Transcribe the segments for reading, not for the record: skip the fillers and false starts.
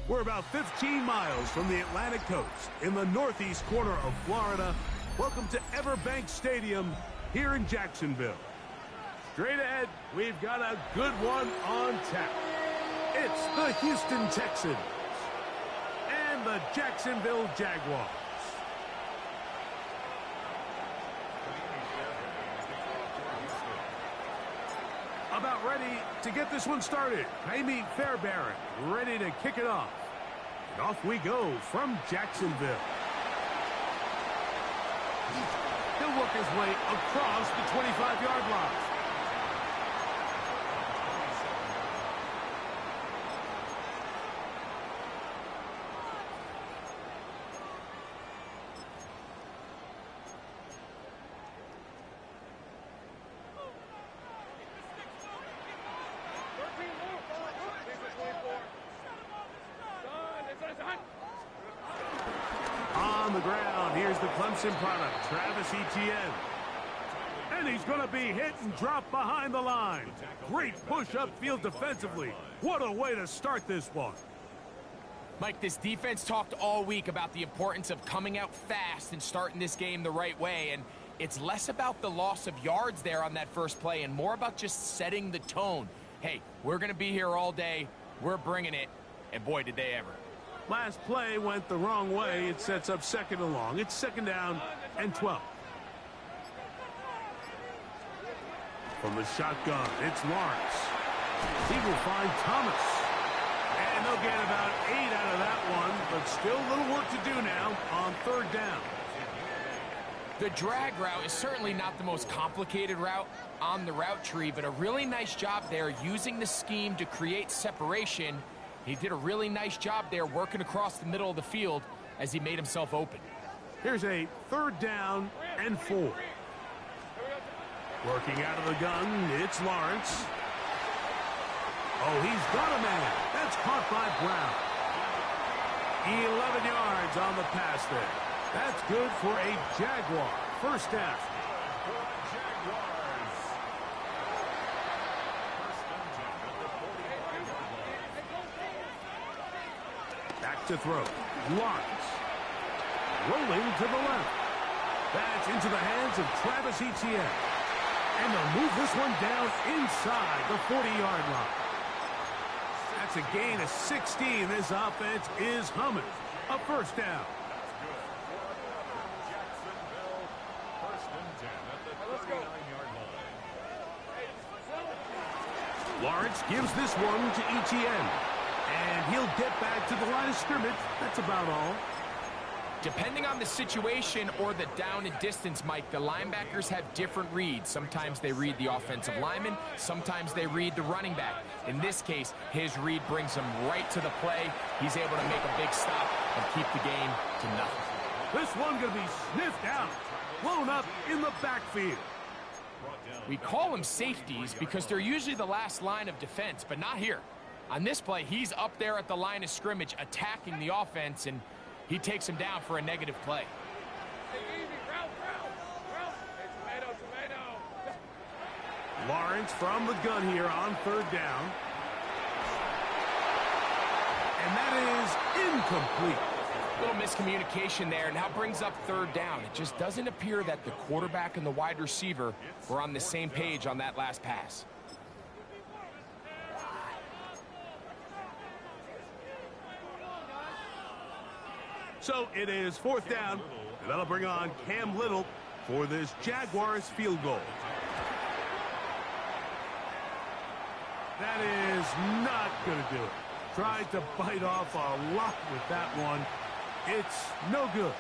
We're about 15 miles from the Atlantic coast in the northeast corner of Florida. Welcome to Everbank Stadium here in Jacksonville. Straight ahead, we've got a good one on tap. It's the Houston Texans and the Jacksonville Jaguars. About ready to get this one started. Amy Fairbairn ready to kick it off. And off we go from Jacksonville. He'll work his way across the 25-yard line. On the ground, here's the Clemson product, Travis Etienne. And he's going to be hit and dropped behind the line. Great push upfield defensively. What a way to start this one. Mike, this defense talked all week about the importance of coming out fast and starting this game the right way. And it's less about the loss of yards there on that first play and more about just setting the tone. Hey, we're going to be here all day. We're bringing it. And boy, did they ever. Last play went the wrong way. It sets up second and long. It's second down and 12. From the shotgun, it's Lawrence. He will find Thomas. And they'll get about 8 out of that one, but still a little work to do now on third down. The drag route is certainly not the most complicated route on the route tree, but a really nice job there using the scheme to create separation. He did a really nice job there working across the middle of the field as he made himself open. Here's a third down and 4. Working out of the gun, it's Lawrence. Oh, he's got a man. That's caught by Brown. 11 yards on the pass there. That's good for a Jaguar first down. Back to throw. Lawrence. Rolling to the left. That's into the hands of Travis Etienne. And they'll move this one down inside the 40-yard line. That's a gain of 16. This offense is humming. A first down. Lawrence gives this one to Etienne. And he'll get back to the line of scrimmage. That's about all. Depending on the situation or the down and distance, Mike, the linebackers have different reads. Sometimes they read the offensive lineman. Sometimes they read the running back. In this case, his read brings him right to the play. He's able to make a big stop and keep the game to nothing. This one going to be sniffed out. Blown up in the backfield. We call them safeties because they're usually the last line of defense, but not here. On this play, he's up there at the line of scrimmage attacking the offense, and he takes him down for a negative play. Lawrence from the gun here on third down. And that is incomplete. Little miscommunication there, now brings up third down. It just doesn't appear that the quarterback and the wide receiver were on the same page on that last pass. So it is 4th down, and that'll bring on Cam Little for this Jaguars field goal. That is not going to do it. Tried to bite off a lot with that one. It's no good.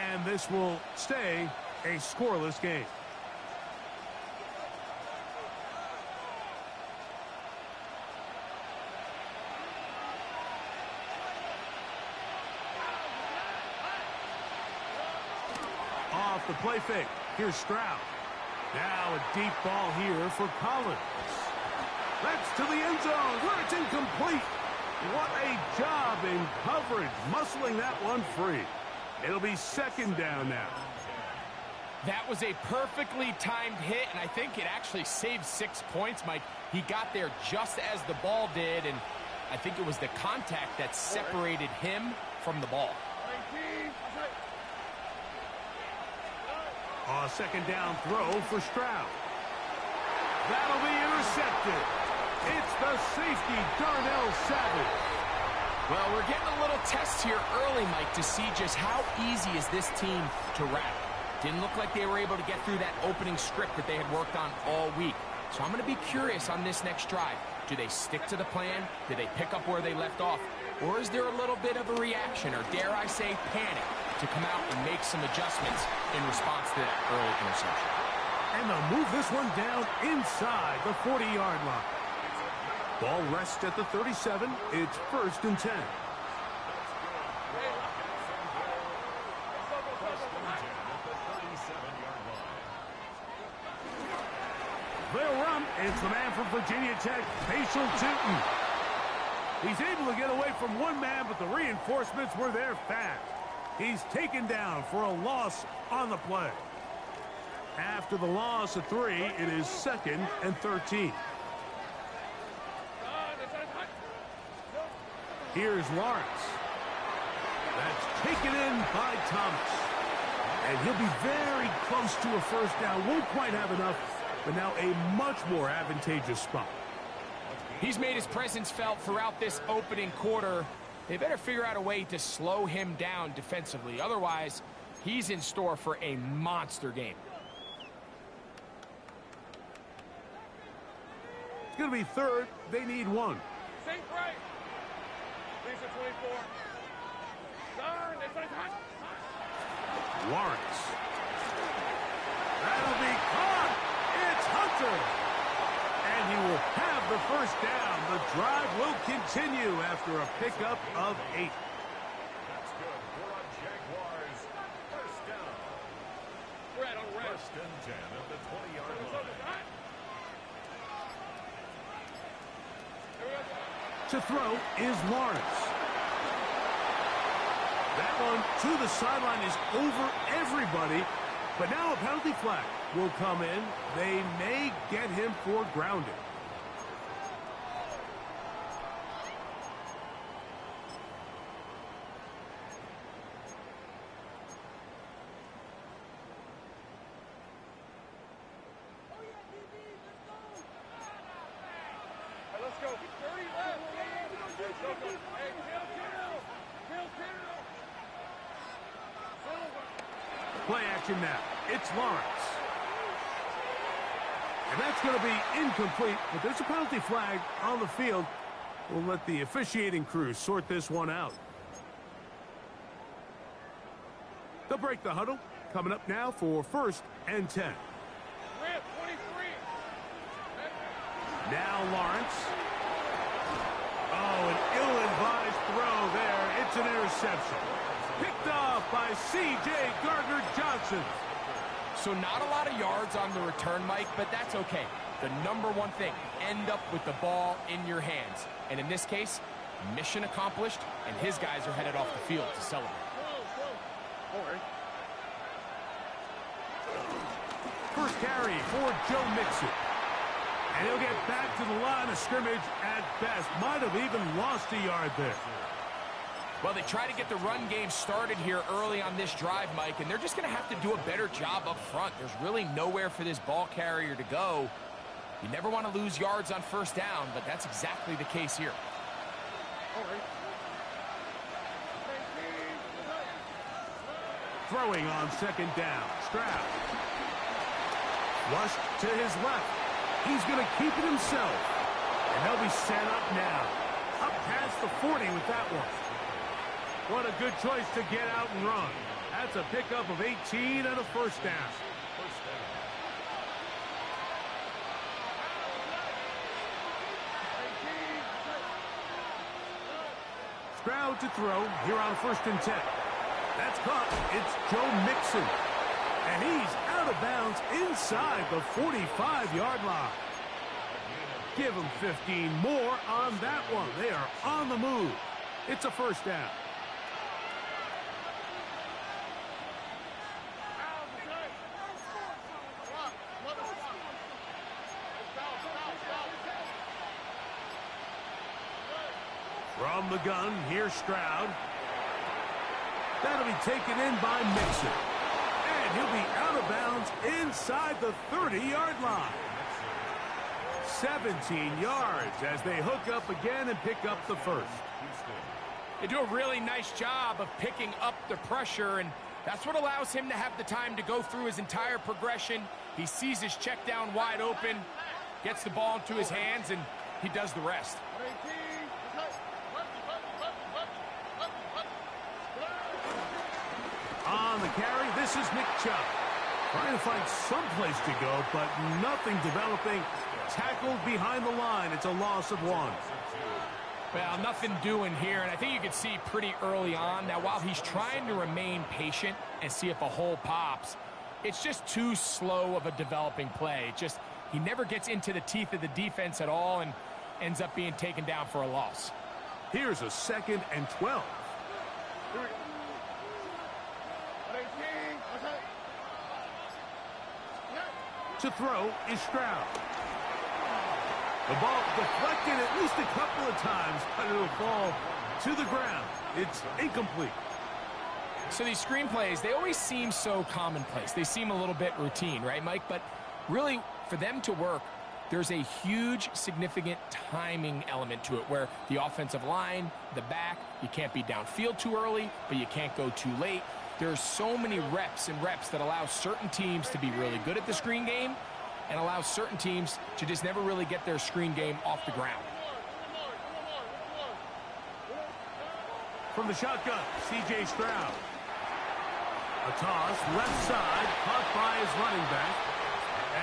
And this will stay a scoreless game. Off the play fake. Here's Stroud. Now a deep ball here for Collins. That's to the end zone where it's incomplete. What a job in coverage, muscling that one free. It'll be 2nd down now. That was a perfectly timed hit, and I think it actually saved 6 points, Mike. He got there just as the ball did, and I think it was the contact that separated him from the ball. A 2nd down throw for Stroud. That'll be intercepted. It's the safety, Darnell Savage. Well, we're getting a little test here early, Mike, to see just how easy is this team to wrap. Didn't look like they were able to get through that opening script that they had worked on all week. So I'm going to be curious on this next drive. Do they stick to the plan? Do they pick up where they left off? Or is there a little bit of a reaction, or dare I say panic, to come out and make some adjustments in response to that early interception? And they'll move this one down inside the 40-yard line. Ball rests at the 37. It's 1st and 10. They'll run. It's the man from Virginia Tech, Facial Tootin. He's able to get away from one man, but the reinforcements were there fast. He's taken down for a loss on the play. After the loss of 3, it is 2nd and 13. Here's Lawrence. That's taken in by Thomas. And he'll be very close to a 1st down. Won't quite have enough, but now a much more advantageous spot. He's made his presence felt throughout this opening quarter. They better figure out a way to slow him down defensively. Otherwise, he's in store for a monster game. It's going to be 3rd. They need 1. Sink right. Lisa 24. Darn, it's like hot. Lawrence. That'll be caught. It's Hunter. And he will have the 1st down. The drive will continue after a pickup of 8. That's good for a Jaguars 1st down. Red on red. 1st and 10 at the 20-yard line. To throw is Lawrence. That one to the sideline is over everybody. But now a penalty flag will come in. They may get him for grounding. Let's go. 30 left. Hey, Play action now. It's Lawrence. And that's going to be incomplete, but there's a penalty flag on the field. We'll let the officiating crew sort this one out. They'll break the huddle. Coming up now for 1st and 10. Rip, 23. Now Lawrence. Oh, an ill-advised throw there. It's an interception. Picked off by C.J. Gardner-Johnson. So not a lot of yards on the return, Mike, but that's okay. The number one thing, end up with the ball in your hands. And in this case, mission accomplished, and his guys are headed off the field to celebrate. First carry for Joe Mixon. And he'll get back to the line of scrimmage at best. Might have even lost a yard there. Well, they try to get the run game started here early on this drive, Mike, and they're just going to have to do a better job up front. There's really nowhere for this ball carrier to go. You never want to lose yards on 1st down, but that's exactly the case here. Throwing on second down. Stroud. Flushed to his left. He's going to keep it himself. And they'll be set up now. Up past the 40 with that one. What a good choice to get out and run. That's a pickup of 18 and a first down. Stroud to throw here on 1st and 10. That's caught. It's Joe Mixon. And he's out of bounds inside the 45-yard line. Give him 15 more on that one. They are on the move. It's a first down. From the gun, here's Stroud. That'll be taken in by Mixon. And he'll be out of bounds inside the 30-yard line. 17 yards as they hook up again and pick up the first. They do a really nice job of picking up the pressure, and that's what allows him to have the time to go through his entire progression. He sees his check down wide open, gets the ball into his hands, and he does the rest. On the carry, this is Nick Chubb. Trying to find some place to go, but nothing developing. Tackled behind the line. It's a loss of 1. Well, nothing doing here, and I think you can see pretty early on. Now, while he's trying to remain patient and see if a hole pops, it's just too slow of a developing play. He never gets into the teeth of the defense at all and ends up being taken down for a loss. Here's a 2nd and 12. To throw is Stroud. The ball deflected at least a couple of times, but it'll fall to the ground. It's incomplete. So these screenplays, they always seem so commonplace. They seem a little bit routine, right, Mike? But really, for them to work, there's a huge, significant timing element to it where the offensive line, the back, you can't be downfield too early, but you can't go too late. There's so many reps and reps that allow certain teams to be really good at the screen game and allow certain teams to just never really get their screen game off the ground. From the shotgun, C.J. Stroud. A toss, left side, caught by his running back.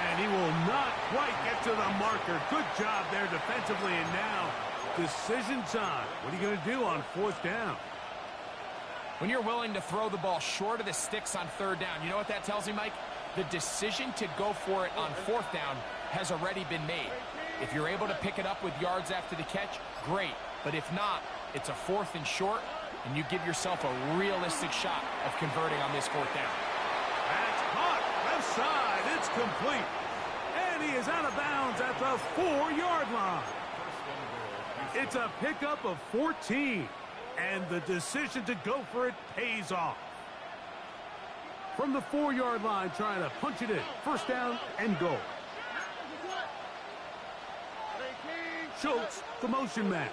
And he will not quite get to the marker. Good job there defensively, and now decision time. What are you going to do on 4th down? When you're willing to throw the ball short of the sticks on 3rd down, you know what that tells me, Mike? The decision to go for it on 4th down has already been made. If you're able to pick it up with yards after the catch, great. But if not, it's a 4th and short, and you give yourself a realistic shot of converting on this 4th down. That's caught. Left side. It's complete. And he is out of bounds at the 4-yard line. It's a pickup of 14. And the decision to go for it pays off. From the 4-yard line, trying to punch it in. 1st down and goal. Schultz, the motion man.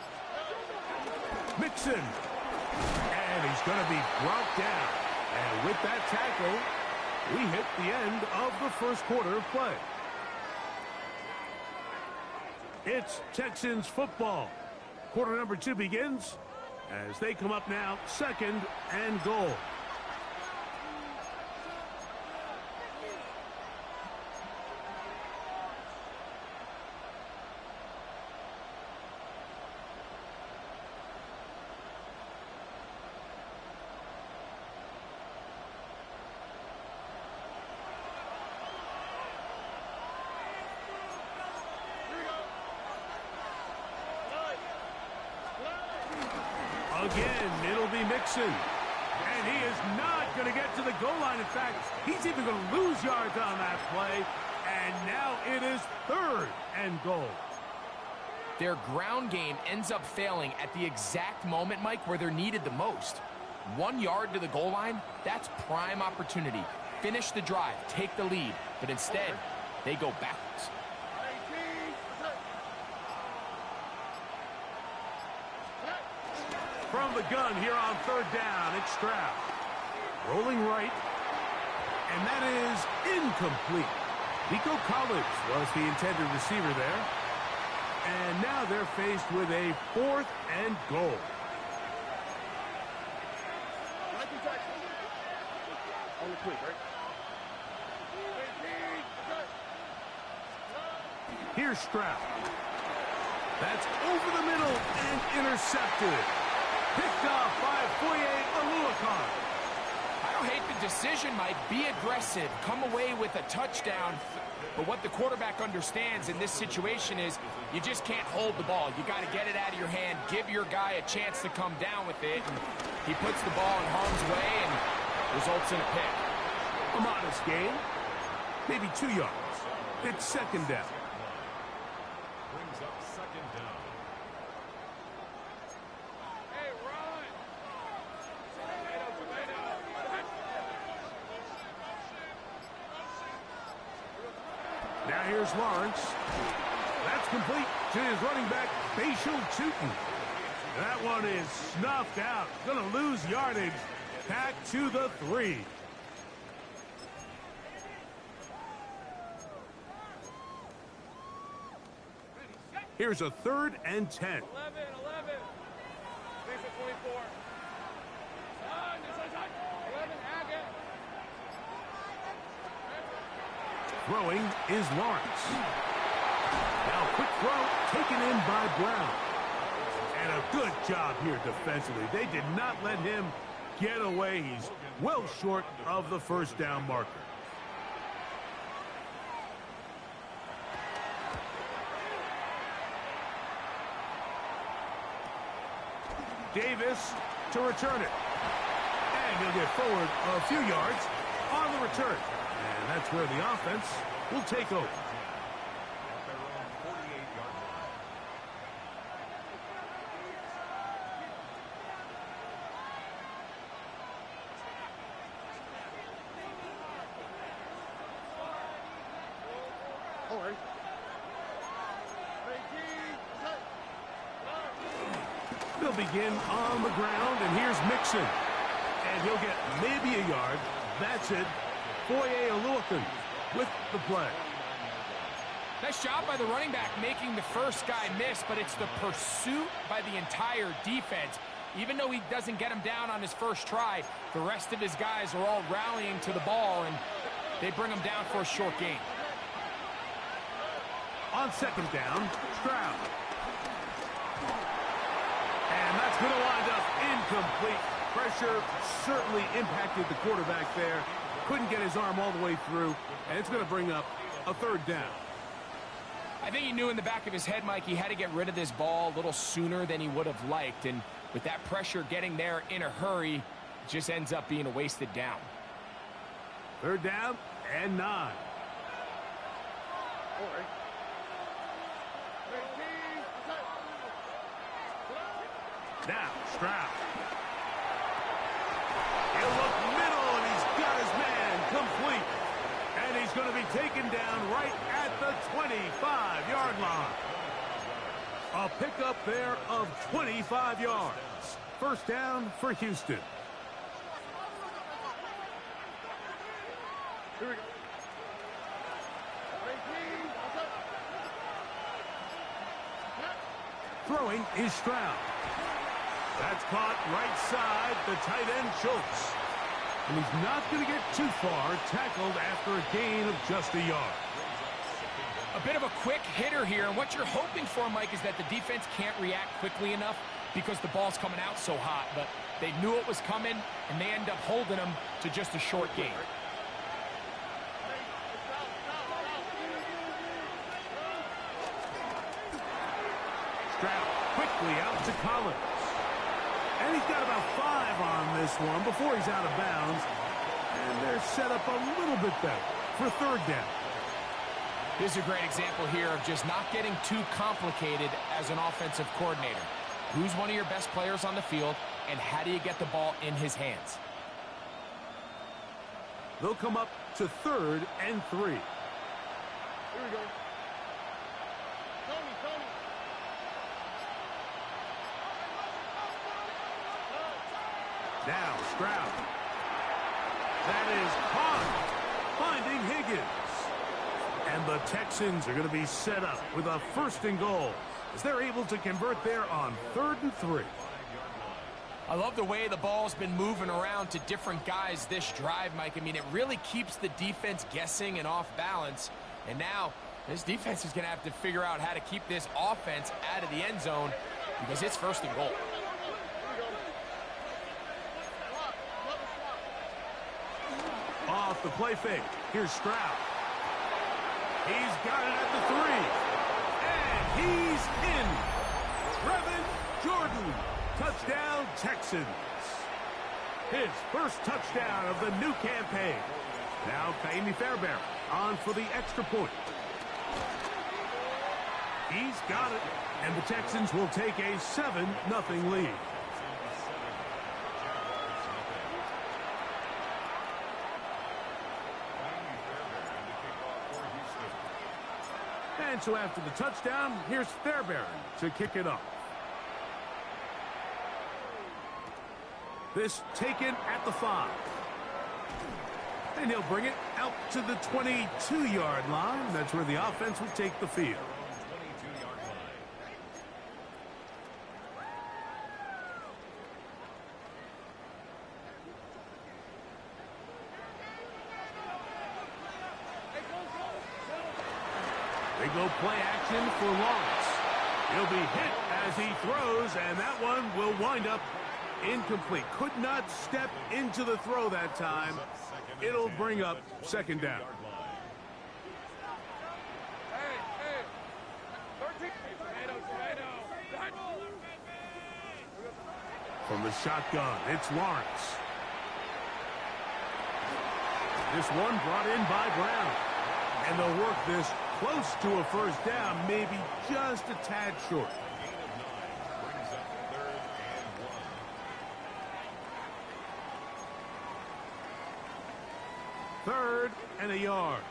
Mixon. And he's going to be brought down. And with that tackle, we hit the end of the 1st quarter of play. It's Texans football. Quarter number 2 begins as they come up now, 2nd and goal. Again, it'll be Mixon. And he is not going to get to the goal line. In fact, he's even going to lose yards on that play. And now it is 3rd and goal. Their ground game ends up failing at the exact moment, Mike, where they're needed the most. 1 yard to the goal line, that's prime opportunity. Finish the drive, take the lead. But instead, they go backwards. From the gun here on 3rd down, it's Stroud. Rolling right. And that is incomplete. Nico Collins was the intended receiver there. And now they're faced with a 4th and goal. On the quick, right? Here's Stroud. That's over the middle and intercepted. Picked off by Foye Oluokun. I don't hate the decision, Mike. Be aggressive. Come away with a touchdown. But what the quarterback understands in this situation is you just can't hold the ball. You got to get it out of your hand. Give your guy a chance to come down with it. And he puts the ball in harm's way and results in a pick. A modest gain. Maybe 2 yards. It's 2nd down. Brings up 2nd down. Hey, run! Now here's Lawrence. That's complete to his running back, Facial Tootin. That one is snuffed out. Gonna lose yardage. Back to the 3. Here's a 3rd and 10. 11. These are 24. 11, Agate. Throwing is Lawrence. Now quick throw taken in by Brown. And a good job here defensively. They did not let him get away. He's well short of the 1st down marker. Davis to return it. And he'll get forward a few yards on the return. And that's where the offense will take over. At their own 48-yard line. All right. They'll begin on the ground, and here's Mixon. And he'll get maybe a yard. That's it. Foye Oluokun with the play. Nice job by the running back making the first guy miss, but it's the pursuit by the entire defense. Even though he doesn't get him down on his first try, the rest of his guys are all rallying to the ball, and they bring him down for a short gain. On 2nd down, Stroud. And that's going to wind up incomplete. Pressure certainly impacted the quarterback there. Couldn't get his arm all the way through, and it's going to bring up a 3rd down. I think he knew in the back of his head, Mike, he had to get rid of this ball a little sooner than he would have liked. And with that pressure getting there in a hurry, it just ends up being a wasted down. 3rd down and 9. All right. Now, Stroud. He'll look middle, and he's got his man complete. And he's going to be taken down right at the 25-yard line. A pickup there of 25 yards. 1st down for Houston. Here we go. Throwing is Stroud. That's caught right side, the tight end Schultz. And he's not going to get too far, tackled after a gain of just a yard. A bit of a quick hitter here, and what you're hoping for, Mike, is that the defense can't react quickly enough because the ball's coming out so hot. But they knew it was coming, and they end up holding him to just a short gain. Stroud quickly out to Collins. And he's got about 5 on this one before he's out of bounds. And they're set up a little bit better for 3rd down. This is a great example here of just not getting too complicated as an offensive coordinator. Who's one of your best players on the field, and how do you get the ball in his hands? They'll come up to 3rd and 3. Here we go. Tony. Now Stroud. That is caught, finding Higgins. And the Texans are going to be set up with a 1st and goal as they're able to convert there on 3rd and 3. I love the way the ball's been moving around to different guys this drive, Mike. I mean, it really keeps the defense guessing and off balance. And now this defense is going to have to figure out how to keep this offense out of the end zone because it's 1st and goal. Off the play fake. Here's Stroud. He's got it at the 3. And he's in. Brevin Jordan. Touchdown, Texans. His 1st touchdown of the new campaign. Now Kaimi Fairbairn on for the extra point. He's got it. And the Texans will take a 7-0 lead. And so after the touchdown, here's Fairbairn to kick it off. This taken at the 5. And he'll bring it out to the 22-yard line. That's where the offense will take the field. They go play action for Lawrence. He'll be hit as he throws, and that one will wind up incomplete. Could not step into the throw that time. It'll bring up 2nd down. From the shotgun, it's Lawrence. This one brought in by Brown. And they'll work this close to a 1st down, maybe just a tad short. Third and a yard.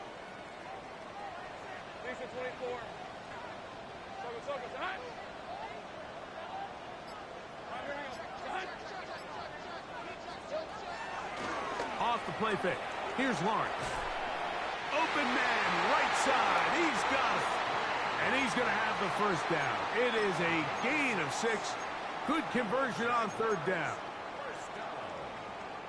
Off the play fake. Here's Lawrence. Open man, right side. He's got it. And he's going to have the 1st down. It is a gain of 6. Good conversion on 3rd down.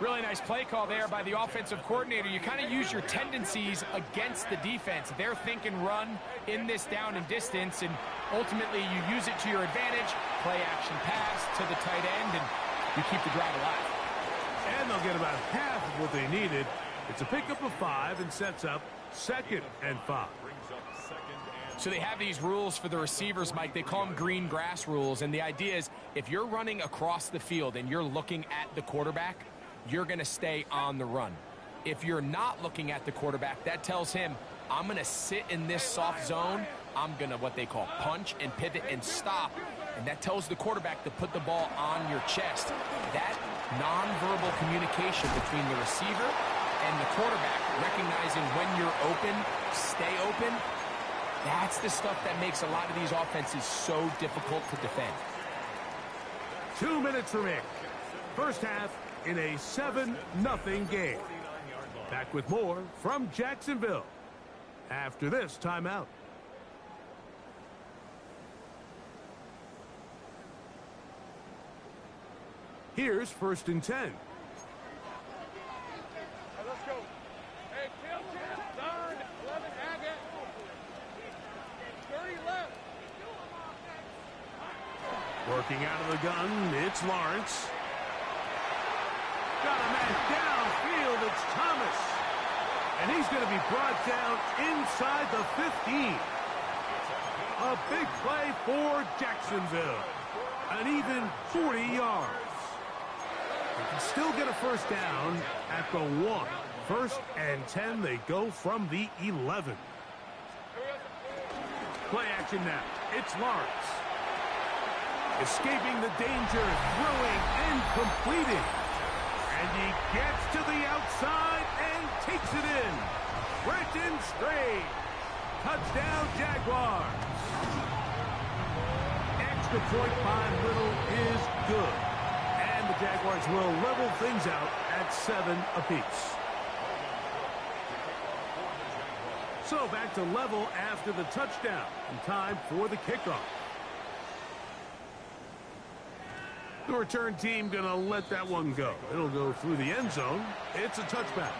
Really nice play call there by the offensive coordinator. You kind of use your tendencies against the defense. They're thinking run in this down and distance, and ultimately you use it to your advantage. Play action pass to the tight end, and you keep the drive alive. And they'll get about half of what they needed. It's a pickup of 5 and sets up 2nd and 5. So they have these rules for the receivers, Mike. They call them green grass rules, and the idea is if you're running across the field and you're looking at the quarterback, you're going to stay on the run. If you're not looking at the quarterback, that tells him, I'm going to sit in this soft zone. I'm going to what they call punch and pivot and stop. And that tells the quarterback to put the ball on your chest. That nonverbal communication between the receiver and the quarterback, recognizing when you're open, stay open, that's the stuff that makes a lot of these offenses so difficult to defend. 2 minutes remaining. 1st half in a 7-0 game. Back with more from Jacksonville after this timeout. Here's 1st and 10. Let's go. Hey, kill, 3rd, 11, Agate. 30 left. Working out of the gun, it's Lawrence. Got a man downfield, it's Thomas. And he's going to be brought down inside the 15. A big play for Jacksonville. An even 40 yards. They can still get a 1st down at the 1. 1st and 10, they go from the 11. Play action now. It's Lawrence. Escaping the danger, throwing and completing. And he gets to the outside and takes it in. Brenton Strange. Touchdown, Jaguars. Extra point by Little is good. And the Jaguars will level things out at 7 apiece. So back to level after the touchdown. And time for the kickoff. The return team going to let that one go. It'll go through the end zone. It's a touchback.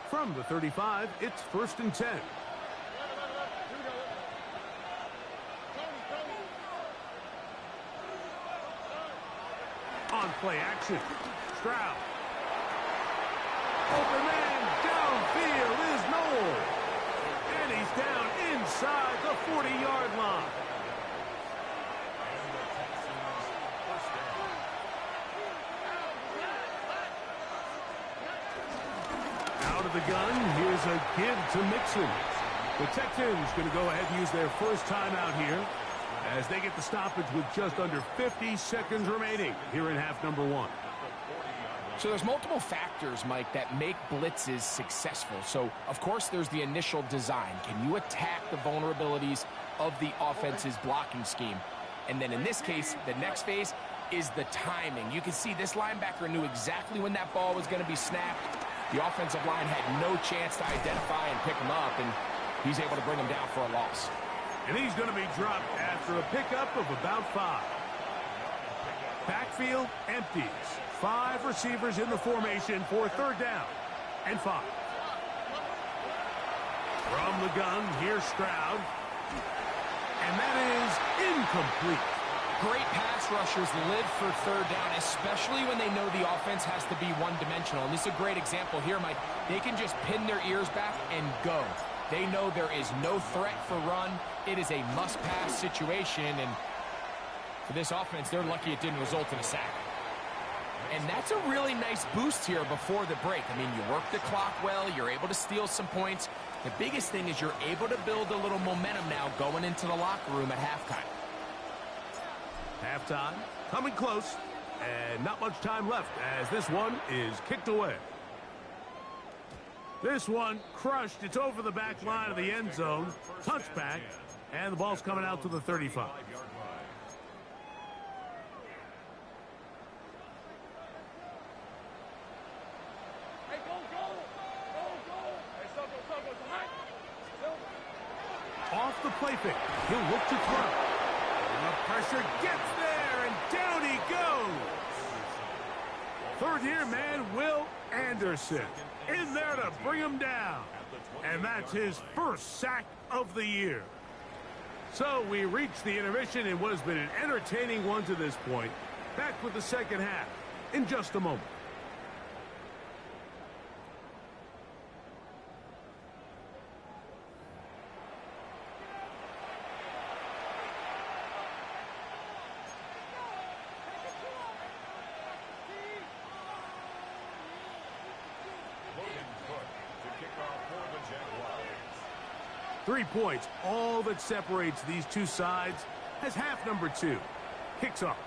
From the 35, it's 1st and 10. On play action. Stroud. Open man downfield is Noel. And he's down inside the 40-yard line. Out of the gun, here's a give to Mixon. The Texans going to go ahead and use their first timeout here as they get the stoppage with just under 50 seconds remaining here in half number 1. So there's multiple factors, Mike, that make blitzes successful. So, of course, there's the initial design. Can you attack the vulnerabilities of the offense's blocking scheme? And then in this case, the next phase is the timing. You can see this linebacker knew exactly when that ball was going to be snapped. The offensive line had no chance to identify and pick him up, and he's able to bring him down for a loss. And he's going to be dropped after a pickup of about 5. Backfield empties. 5 receivers in the formation for 3rd down and 5. From the gun, here's Stroud. And that is incomplete. Great pass rushers live for 3rd down, especially when they know the offense has to be one-dimensional. And this is a great example here, Mike. They can just pin their ears back and go. They know there is no threat for run. It is a must-pass situation, and for this offense, they're lucky it didn't result in a sack. And that's a really nice boost here before the break. I mean, you work the clock well, you're able to steal some points. The biggest thing is you're able to build a little momentum now going into the locker room at halftime. Halftime, coming close, and not much time left as this one is kicked away. This one crushed. It's over the back line of the end zone. Touchback, and the ball's coming out to the 35. Off the play fake. He'll look to throw. And the pressure gets there, and down he goes. 3rd year man, Will Anderson, in there to bring him down. And that's his 1st sack of the year. So we reach the intermission in what has been an entertaining one to this point. Back with the second half in just a moment. To kick off for the Jaguars. 3 points, all that separates these two sides as half number 2 kicks off.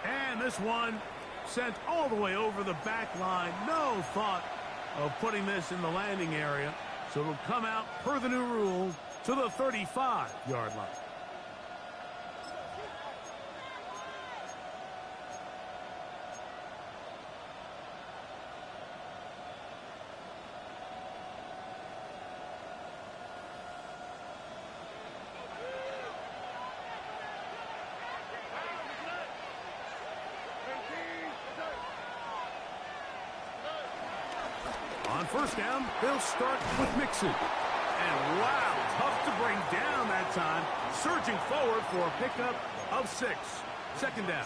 And this one sent all the way over the back line. No thought of putting this in the landing area. So it'll come out per the new rule to the 35-yard line. On 1st down, they'll start with Mixon. And wow, tough to bring down that time. Surging forward for a pickup of 6. 2nd down.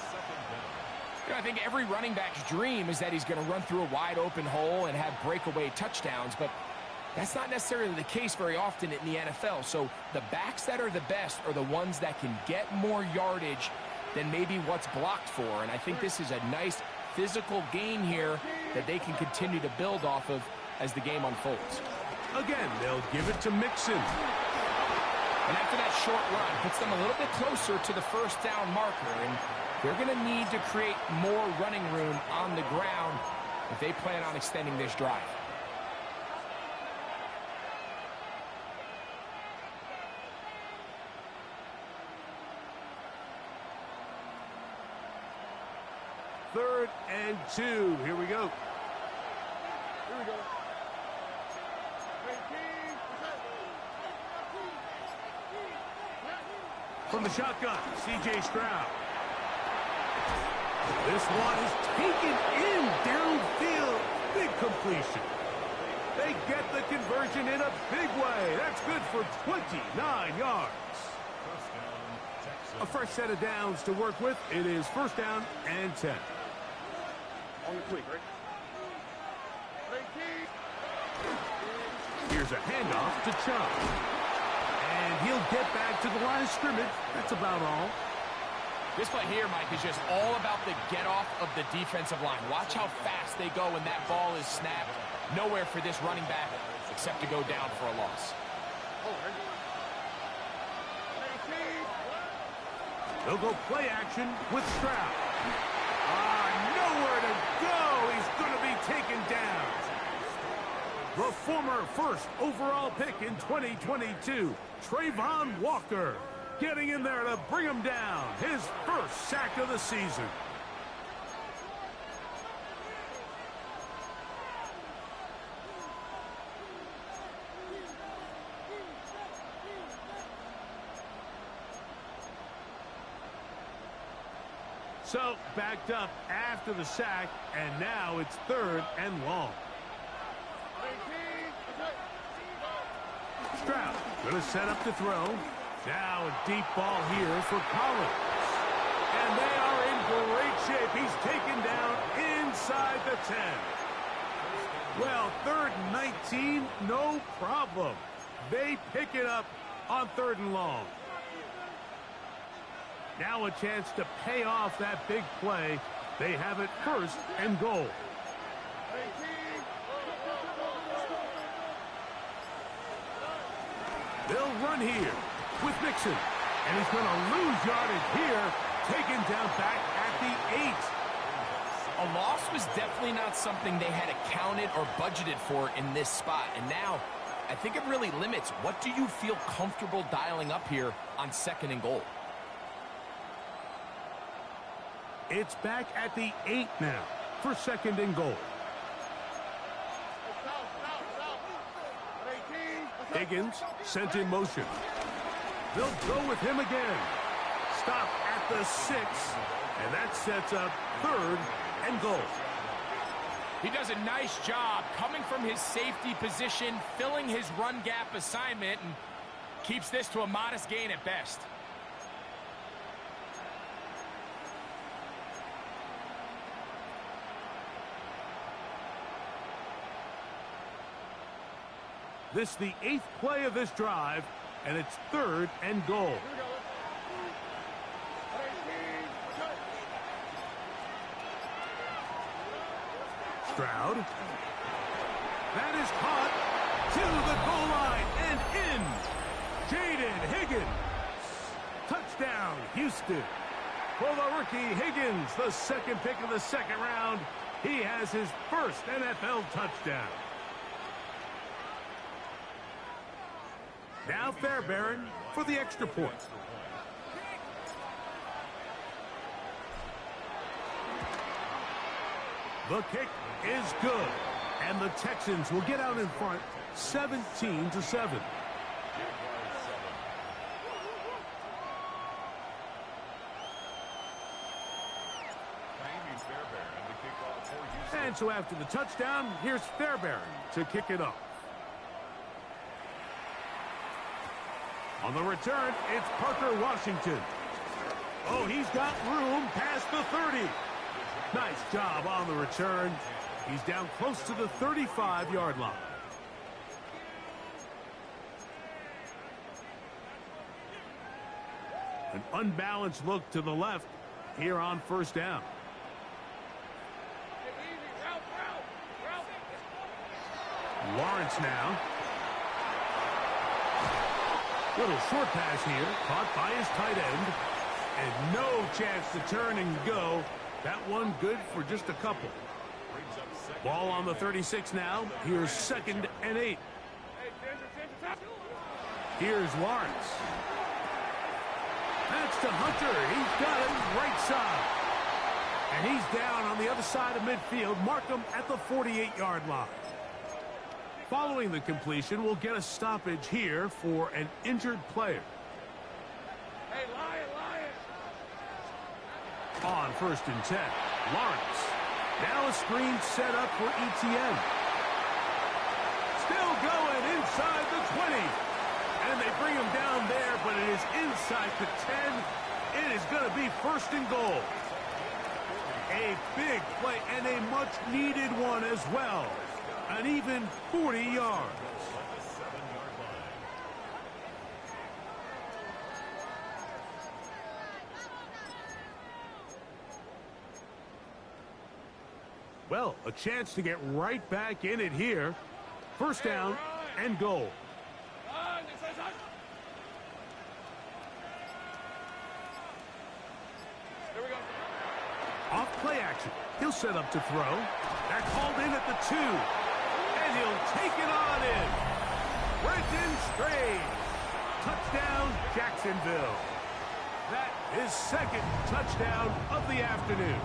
You know, I think every running back's dream is that he's going to run through a wide open hole and have breakaway touchdowns, but that's not necessarily the case very often in the NFL. So the backs that are the best are the ones that can get more yardage than maybe what's blocked for. And I think this is a nice physical gain here that they can continue to build off of as the game unfolds. Again, they'll give it to Mixon. And after that short run, puts them a little bit closer to the 1st down marker. And they're going to need to create more running room on the ground if they plan on extending this drive. 3rd and 2. Here we go. Here we go. From the shotgun, C.J. Stroud. This one is taken in downfield. Big completion. They get the conversion in a big way. That's good for 29 yards. A fresh set of downs to work with. It is 1st down and 10. On the quick, right? Here's a handoff to Chubb. And he'll get back to the line of scrimmage. That's about all. This play here, Mike, is just all about the get-off of the defensive line. Watch how fast they go when that ball is snapped. Nowhere for this running back except to go down for a loss. They'll go play action with Stroud. Nowhere to go. He's going to be taken down. The former 1st overall pick in 2022, Trayvon Walker, getting in there to bring him down. His 1st sack of the season. So, backed up after the sack, and now it's 3rd and long. Stroud going to set up to throw. Now a deep ball here for Collins. And they are in great shape. He's taken down inside the 10. Well, 3rd and 19, no problem. They pick it up on 3rd and long. Now a chance to pay off that big play. They have it 1st and goal. They'll run here with Mixon. And he's going to lose yardage here. Taken down back at the 8. A loss was definitely not something they had accounted or budgeted for in this spot. And now, I think it really limits. What do you feel comfortable dialing up here on 2nd and goal? It's back at the 8 now for 2nd and goal. Higgins sent in motion. They'll go with him again. Stop at the 6, and that sets up 3rd and goal. He does a nice job coming from his safety position, filling his run gap assignment, and keeps this to a modest gain at best. This is the 8th play of this drive, and it's 3rd and goal. Stroud. That is caught to the goal line and in. Jaden Higgins. Touchdown, Houston. For the rookie Higgins, the 2nd pick of the 2nd round. He has his 1st NFL touchdown. Now Fairbairn for the extra point. The kick is good, and the Texans will get out in front 17-7. And so after the touchdown, here's Fairbairn to kick it off. On the return, it's Parker Washington. Oh, he's got room past the 30. Nice job on the return. He's down close to the 35-yard line. An unbalanced look to the left here on 1st down. Lawrence now. Little short pass here, caught by his tight end. And no chance to turn and go. That one good for just a couple. Ball on the 36 now. Here's 2nd and 8. Here's Lawrence. That's to Hunter. He's got it right side. And he's down on the other side of midfield. Mark him at the 48-yard line. Following the completion, we'll get a stoppage here for an injured player. Hey, Lion! On 1st and 10, Lawrence. Now a screen set up for ETN. Still going inside the 20. And they bring him down there, but it is inside the 10. It is going to be 1st and goal. A big play and a much-needed one as well. An even 40 yards. Well, a chance to get right back in it here. 1st down and goal. Here we go. Off play action. He'll set up to throw. They're called in at the 2. And he'll take it on in. Brenton Strange. Touchdown, Jacksonville. That is 2nd touchdown of the afternoon.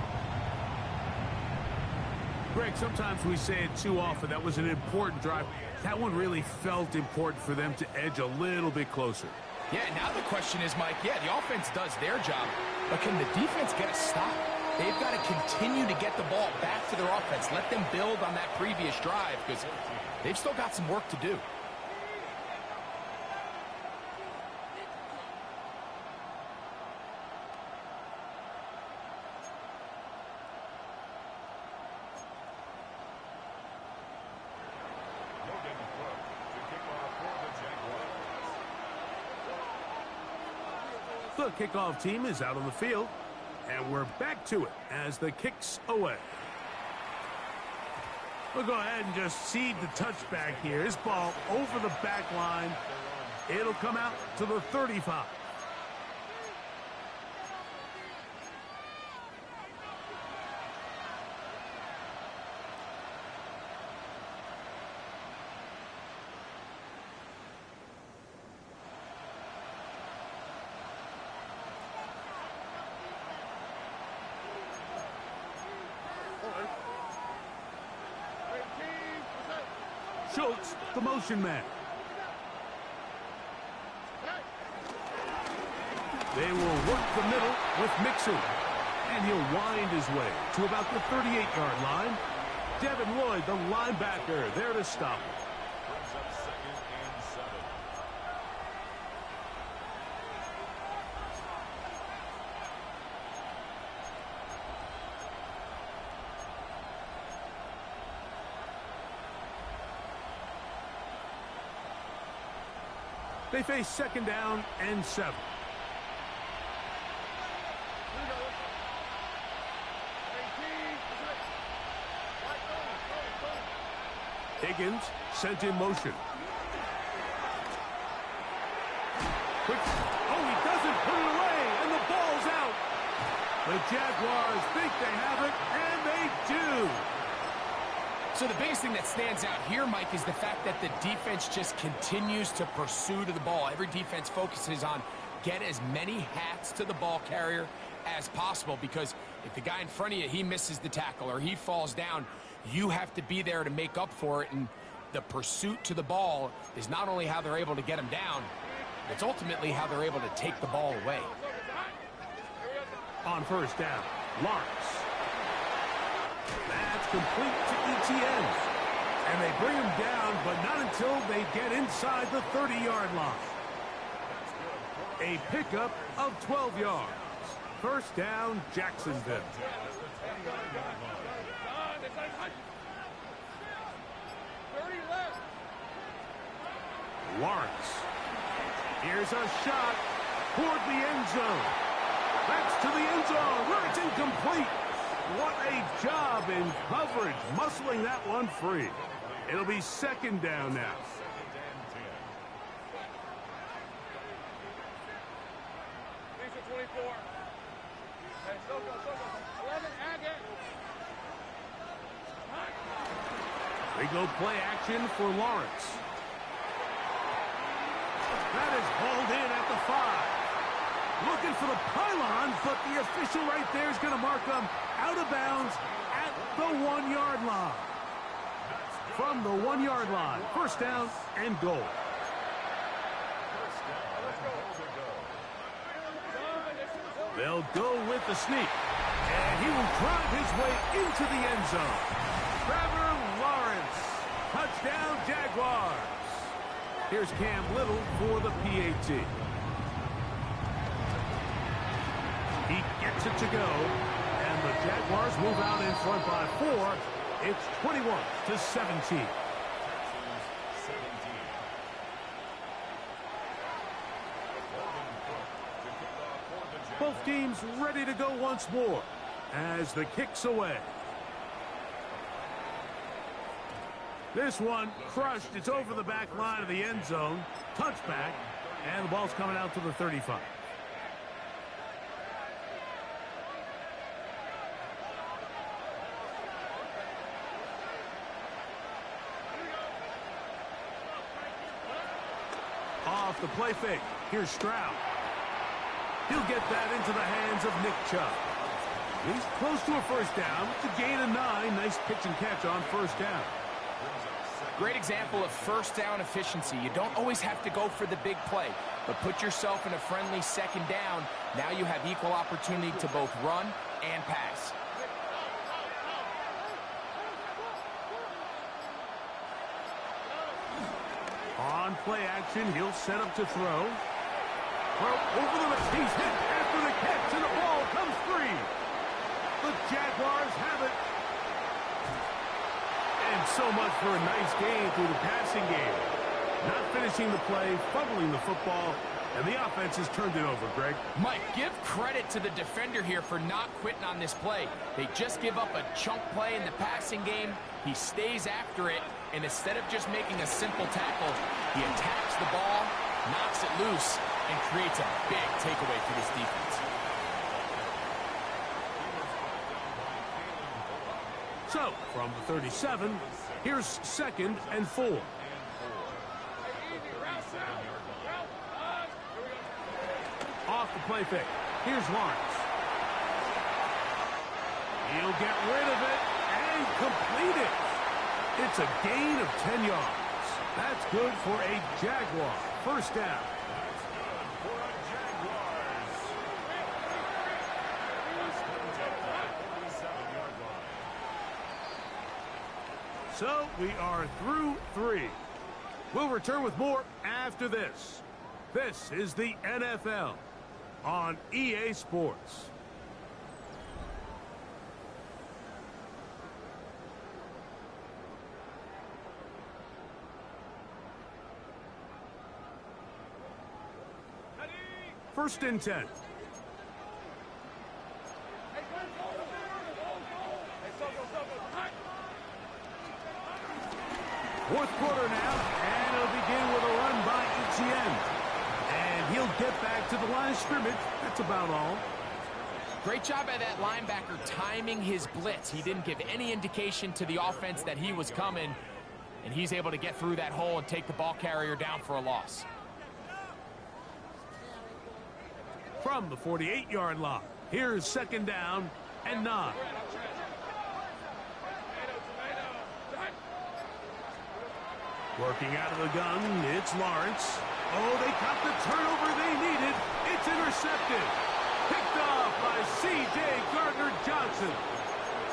Greg, sometimes we say it too often. That was an important drive. That one really felt important for them to edge a little bit closer. Yeah, now the question is, Mike, yeah, the offense does their job, but can the defense get a stop? They've got to continue to get the ball back to their offense. Let them build on that previous drive because they've still got some work to do. The kickoff team is out on the field, and we're back to it as the kick's away. We'll go ahead and just seed the touchback here. This ball over the back line. It'll come out to the 35. Schultz, the motion man. They will work the middle with Mixon. And he'll wind his way to about the 38-yard line. Devin Lloyd, the linebacker, there to stop him. They face 2nd down and 7. Higgins sent in motion. Quick. Oh, he doesn't put it away, and the ball's out. The Jaguars think they have it, and they do. So the biggest thing that stands out here, Mike, is the fact that the defense just continues to pursue to the ball. Every defense focuses on get as many hats to the ball carrier as possible, because if the guy in front of you, he misses the tackle or he falls down, you have to be there to make up for it. And the pursuit to the ball is not only how they're able to get him down, it's ultimately how they're able to take the ball away. On 1st down, Lawrence. That's complete to ETN. And they bring him down, but not until they get inside the 30-yard line. A pickup of 12 yards. 1st down, Jacksonville. Lawrence. Here's a shot toward the end zone. That's to the end zone where it's incomplete. What a job in coverage, muscling that one free. It'll be 2nd down now. They go play action for Lawrence. That is hauled in at the 5. Looking for the pylon, but the official right there is going to mark them out of bounds at the 1-yard line. From the 1-yard line, first down and goal. They'll go with the sneak, and he will drive his way into the end zone. Trevor Lawrence, touchdown Jaguars. Here's Cam Little for the PAT. He gets it to go, and the Jaguars move out in front by 4. It's 21-17. Both teams ready to go once more as the kick's away. This one crushed. It's over the back line of the end zone. Touchback, and the ball's coming out to the 35. Off the play fake. Here's Stroud. He'll get that into the hands of Nick Chubb. He's close to a first down. It's a gain of 9. Nice pitch and catch on first down. Great example of first down efficiency. You don't always have to go for the big play, but put yourself in a friendly second down. Now you have equal opportunity to both run and pass. On play action, he'll set up to throw. Throw over the middle. He's hit after the catch, and the ball comes free. The Jaguars have it. And so much for a nice game through the passing game. Not finishing the play, fumbling the football, and the offense has turned it over, Greg. Mike, give credit to the defender here for not quitting on this play. They just give up a chunk play in the passing game. He stays after it, and instead of just making a simple tackle, he attacks the ball, knocks it loose, and creates a big takeaway for this defense. So, from the 37, here's second and 4. Off the play fake. Here's Lawrence. He'll get rid of it and complete it. It's a gain of 10 yards. That's good for a Jaguar. First down. So we are through 3. We'll return with more after this. This is the NFL on EA Sports. First and 10. Fourth quarter now, and it'll begin with a run by Etienne. And he'll get back to the line of scrimmage. That's about all. Great job by that linebacker timing his blitz. He didn't give any indication to the offense that he was coming, and he's able to get through that hole and take the ball carrier down for a loss. From the 48-yard line, here's second down and 9. Working out of the gun, it's Lawrence. Oh, they got the turnover they needed. It's intercepted. Picked off by C.J. Gardner-Johnson.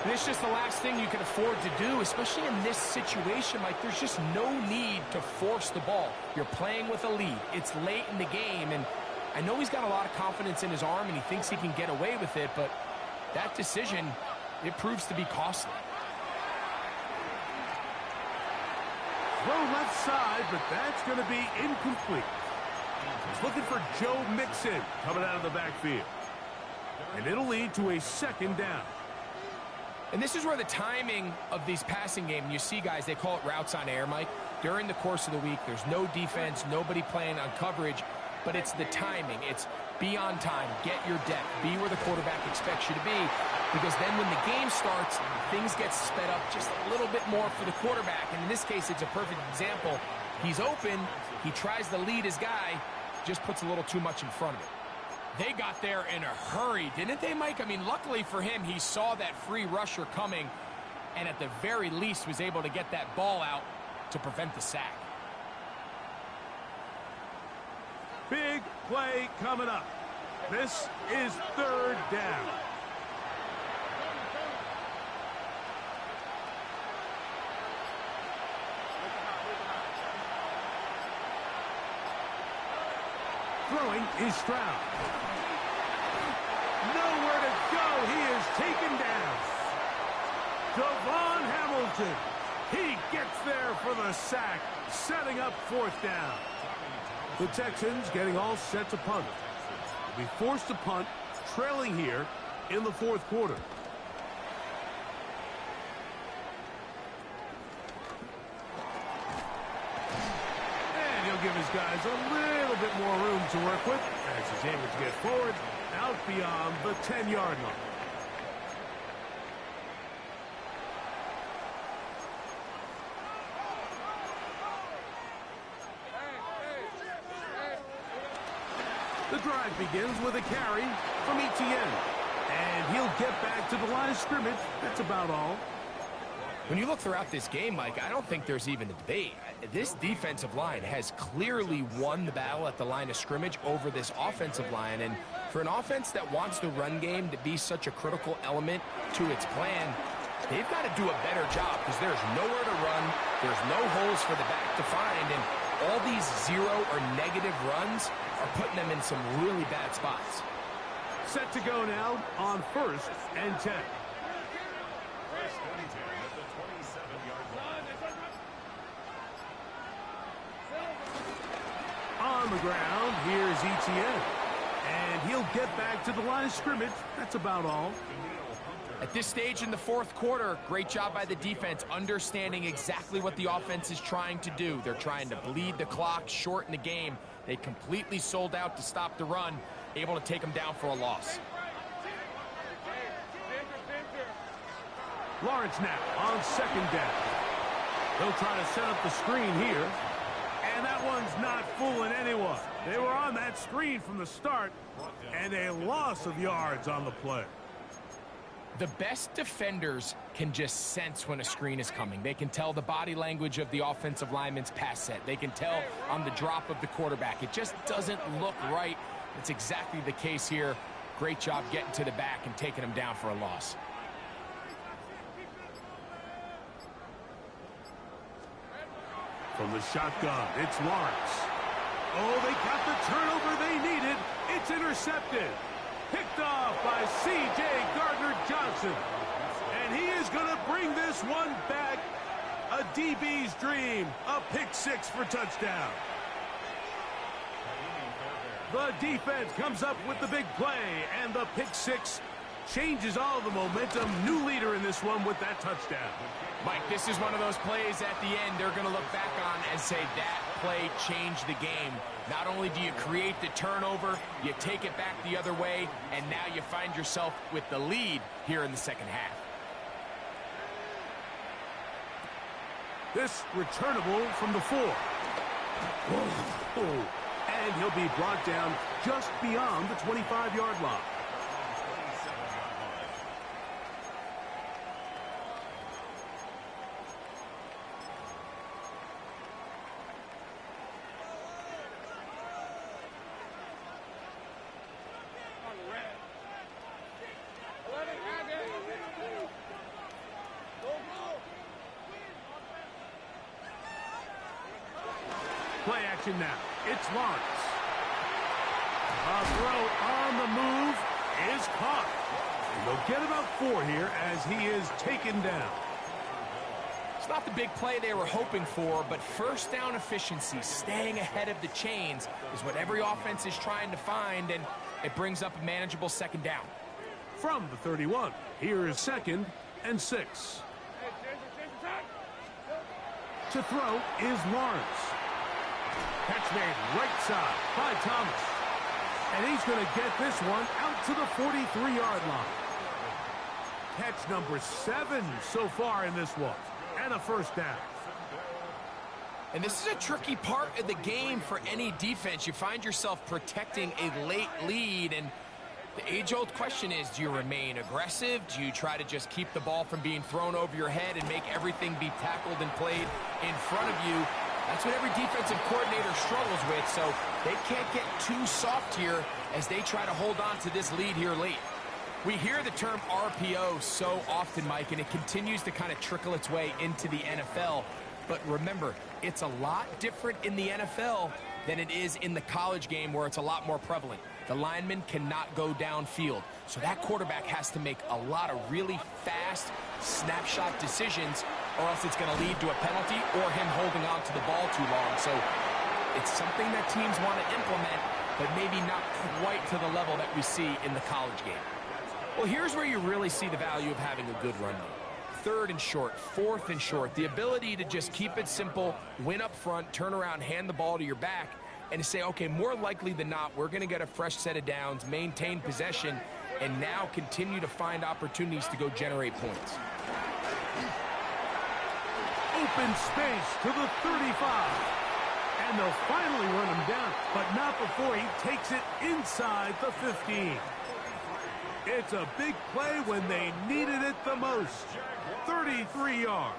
And it's just the last thing you can afford to do, especially in this situation. Like, there's just no need to force the ball. You're playing with a lead. It's late in the game, and I know he's got a lot of confidence in his arm, and he thinks he can get away with it, but that decision, it proves to be costly. Throw left side, but that's going to be incomplete. He's looking for Joe Mixon coming out of the backfield. And it'll lead to a second down. And this is where the timing of these passing game, you see guys, they call it routes on air, Mike. During the course of the week, there's no defense, nobody playing on coverage, but it's the timing. It's be on time, get your depth, be where the quarterback expects you to be, because then when the game starts, things get sped up just a little bit more for the quarterback. And in this case, it's a perfect example. He's open, he tries to lead his guy, just puts a little too much in front of it. They got there in a hurry, didn't they, Mike? I mean, luckily for him, he saw that free rusher coming and at the very least was able to get that ball out to prevent the sack. Big play coming up. This is third down. Throwing is Stroud. Nowhere to go. He is taken down. Devon Hamilton. He gets there for the sack, setting up fourth down. The Texans getting all set to punt. They'll be forced to punt, trailing here in the fourth quarter. And he'll give his guys a little bit more room to work with as he's able to get forward out beyond the 10-yard line. The drive begins with a carry from Etienne. And he'll get back to the line of scrimmage. That's about all. When you look throughout this game, Mike, I don't think there's even a debate. This defensive line has clearly won the battle at the line of scrimmage over this offensive line. And for an offense that wants the run game to be such a critical element to its plan, they've got to do a better job because there's nowhere to run. There's no holes for the back to find. And all these zero or negative runs are putting them in some really bad spots. Set to go now on 1st and 10. On the ground, here's Etienne. And he'll get back to the line of scrimmage. That's about all. At this stage in the fourth quarter, great job by the defense, understanding exactly what the offense is trying to do. They're trying to bleed the clock, shorten the game. They completely sold out to stop the run, able to take them down for a loss. Lawrence now on 2nd down. He'll try to set up the screen here. And that one's not fooling anyone. They were on that screen from the start, and a loss of yards on the play. The best defenders can just sense when a screen is coming. They can tell the body language of the offensive lineman's pass set. They can tell on the drop of the quarterback. It just doesn't look right. It's exactly the case here. Great job getting to the back and taking them down for a loss. From the shotgun, it's Lawrence. Oh, they got the turnover they needed. It's intercepted. Picked off by C.J. Gardner-Johnson. And he is going to bring this one back. A DB's dream. A pick six for touchdown. The defense comes up with the big play. And the pick six changes all the momentum. New leader in this one with that touchdown. Mike, this is one of those plays at the end they're going to look back on and say that play changed the game. Not only do you create the turnover, you take it back the other way, and now you find yourself with the lead here in the second half. This returnable from the 4. Whoa. And he'll be brought down just beyond the 25-yard line. Play action now. It's Lawrence. A throw on the move is caught. And they'll get about 4 here as he is taken down. It's not the big play they were hoping for, but first down efficiency, staying ahead of the chains, is what every offense is trying to find, and it brings up a manageable second down. From the 31, here is 2nd and 6. To throw is Lawrence. Catch made right side by Thomas. And he's going to get this one out to the 43-yard line. Catch number 7 so far in this one. And a first down. And this is a tricky part of the game for any defense. You find yourself protecting a late lead, and the age-old question is, do you remain aggressive? Do you try to just keep the ball from being thrown over your head and make everything be tackled and played in front of you? That's what every defensive coordinator struggles with, so they can't get too soft here as they try to hold on to this lead here late. We hear the term RPO so often, Mike, and it continues to kind of trickle its way into the NFL. But remember, it's a lot different in the NFL than it is in the college game where it's a lot more prevalent. The lineman cannot go downfield, so that quarterback has to make a lot of really fast snapshot decisions, or else it's going to lead to a penalty or him holding on to the ball too long. So it's something that teams want to implement, but maybe not quite to the level that we see in the college game. Well, here's where you really see the value of having a good run game. 3rd and short, 4th and short, the ability to just keep it simple, win up front, turn around, hand the ball to your back, and to say, okay, more likely than not, we're going to get a fresh set of downs, maintain possession, and now continue to find opportunities to go generate points. Open space to the 35. And they'll finally run him down, but not before he takes it inside the 15. It's a big play when they needed it the most. 33 yards.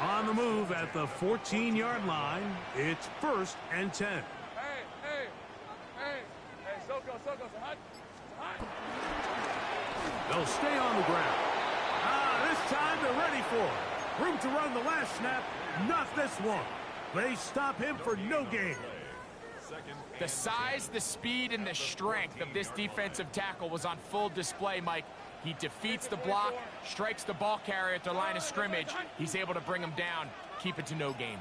On the move at the 14-yard line, it's 1st and 10. Hey, Soko, hot. They'll stay on the ground. This time they're ready for it. Room to run the last snap, not this one. They stop him for no gain. The size, the speed, and the strength of this defensive tackle was on full display, Mike. He defeats the block, strikes the ball carrier at the line of scrimmage. He's able to bring him down, keep it to no gain.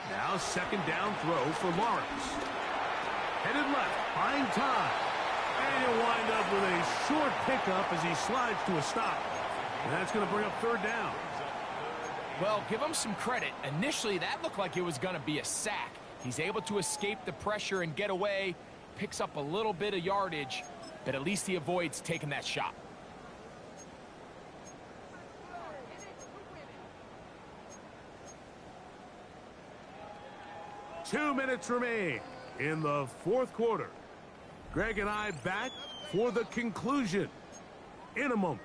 Now 2nd down throw for Lawrence. Headed left, buying time. And he'll wind up with a short pickup as he slides to a stop. And that's going to bring up 3rd down. Well, give him some credit. Initially, that looked like it was going to be a sack. He's able to escape the pressure and get away, picks up a little bit of yardage, but at least he avoids taking that shot. Two minutes remain in the 4th quarter. Greg and I back for the conclusion in a moment.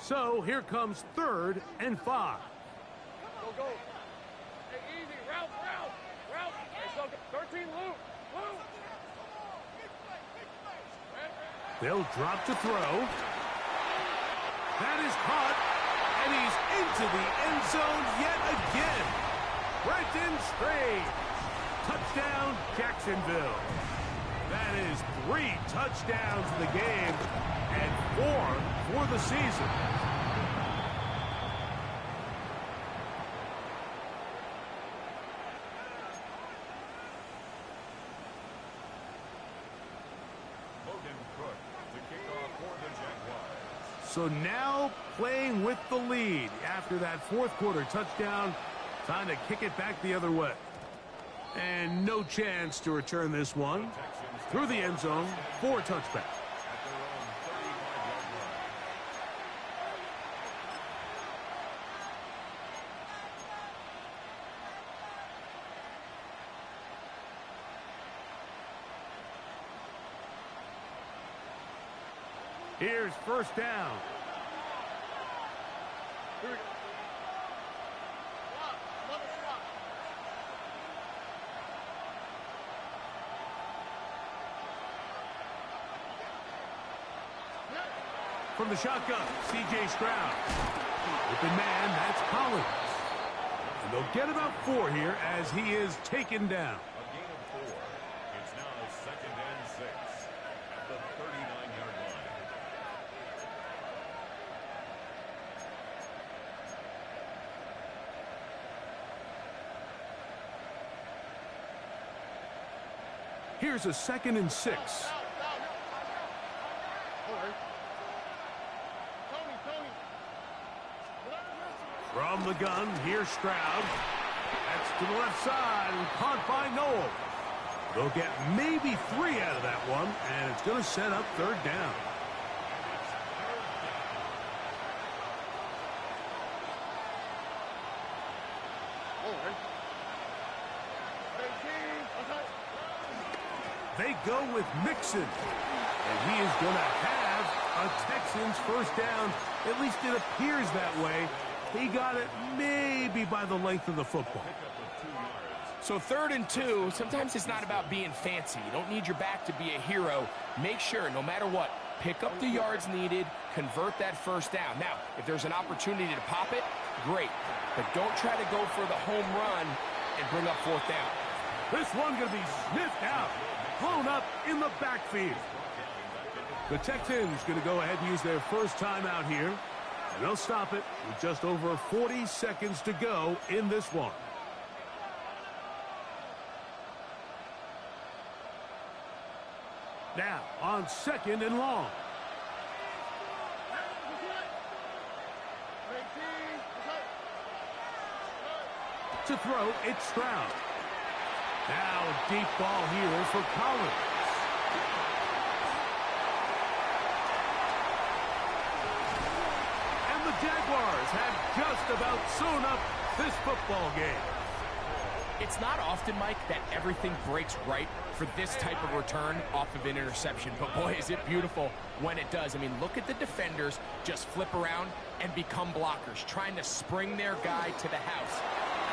So here comes 3rd and 5. Go. Hey, easy. Route. Hey, Soko, 13, loop. They'll drop to throw. That is caught, and he's into the end zone yet again. Brenton Strange. Touchdown, Jacksonville. That is 3 touchdowns in the game and 4 for the season. So now playing with the lead after that 4th quarter touchdown. Time to kick it back the other way. And no chance to return this one. Through the end zone for a touchback. Here's 1st down. From the shotgun, C.J. Stroud. Open man, that's Collins. And they'll get about 4 here as he is taken down. A gain of 4. It's now 2nd and 6 at the 39-yard line. Here's a 2nd and 6. From the gun, here's Stroud. That's to the left side and caught by Noel. They'll get maybe 3 out of that one, and it's going to set up 3rd down. They go with Mixon, and he is going to have a Texans 1st down. At least it appears that way. He got it maybe by the length of the football. So 3rd and 2, sometimes it's not about being fancy. You don't need your back to be a hero. Make sure, no matter what, pick up the yards needed, convert that 1st down. Now, if there's an opportunity to pop it, great. But don't try to go for the home run and bring up 4th down. This one going to be sniffed out, blown up in the backfield. The Texans going to go ahead and use their 1st timeout here, and they'll stop it with just over 40 seconds to go in this one. Now, on 2nd and long. To throw, it's Stroud. Now a deep ball here for Collins. And the Jaguars have just about sewn up this football game. It's not often, Mike, that everything breaks right for this type of return off of an interception. But, boy, is it beautiful when it does. I mean, look at the defenders just flip around and become blockers, trying to spring their guy to the house.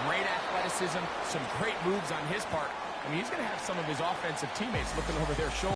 Great athleticism, some great moves on his part. I mean, he's going to have some of his offensive teammates looking over their shoulder.